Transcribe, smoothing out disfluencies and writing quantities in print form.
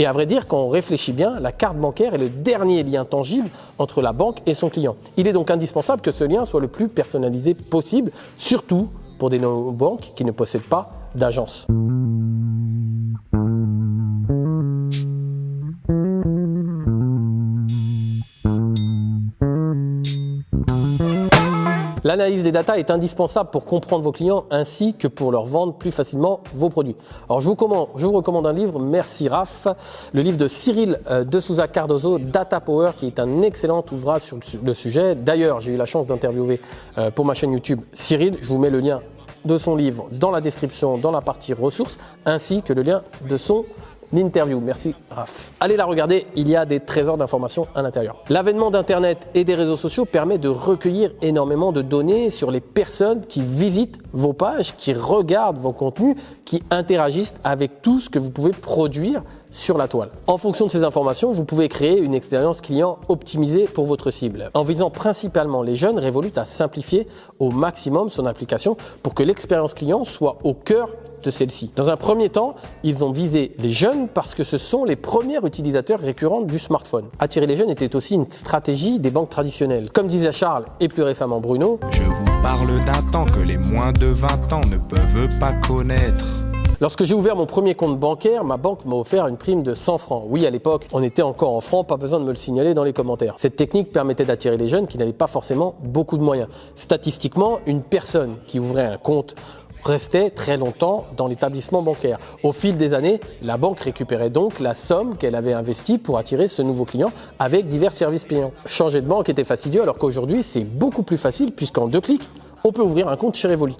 Et à vrai dire, quand on réfléchit bien, la carte bancaire est le dernier lien tangible entre la banque et son client. Il est donc indispensable que ce lien soit le plus personnalisé possible, surtout pour des néobanques qui ne possèdent pas d'agence. L'analyse des datas est indispensable pour comprendre vos clients ainsi que pour leur vendre plus facilement vos produits. Alors je vous recommande un livre, merci Raph, le livre de Cyril de Souza Cardozo, Data Power, qui est un excellent ouvrage sur le sujet. D'ailleurs, j'ai eu la chance d'interviewer pour ma chaîne YouTube Cyril. Je vous mets le lien de son livre dans la description, dans la partie ressources, ainsi que le lien de son interview. Merci Raph. Allez la regarder, il y a des trésors d'informations à l'intérieur. L'avènement d'Internet et des réseaux sociaux permet de recueillir énormément de données sur les personnes qui visitent vos pages, qui regardent vos contenus, qui interagissent avec tout ce que vous pouvez produire sur la toile. En fonction de ces informations, vous pouvez créer une expérience client optimisée pour votre cible. En visant principalement les jeunes, Revolut a simplifié au maximum son application pour que l'expérience client soit au cœur de celle-ci. Dans un premier temps, ils ont visé les jeunes parce que ce sont les premiers utilisateurs récurrents du smartphone. Attirer les jeunes était aussi une stratégie des banques traditionnelles. Comme disait Charles et plus récemment Bruno, je vous parle d'un temps que les moins de 20 ans ne peuvent pas connaître. Lorsque j'ai ouvert mon premier compte bancaire, ma banque m'a offert une prime de 100 francs. Oui, à l'époque, on était encore en francs, pas besoin de me le signaler dans les commentaires. Cette technique permettait d'attirer les jeunes qui n'avaient pas forcément beaucoup de moyens. Statistiquement, une personne qui ouvrait un compte restait très longtemps dans l'établissement bancaire. Au fil des années, la banque récupérait donc la somme qu'elle avait investie pour attirer ce nouveau client avec divers services payants. Changer de banque était fastidieux alors qu'aujourd'hui, c'est beaucoup plus facile puisqu'en 2 clics, on peut ouvrir un compte chez Revolut.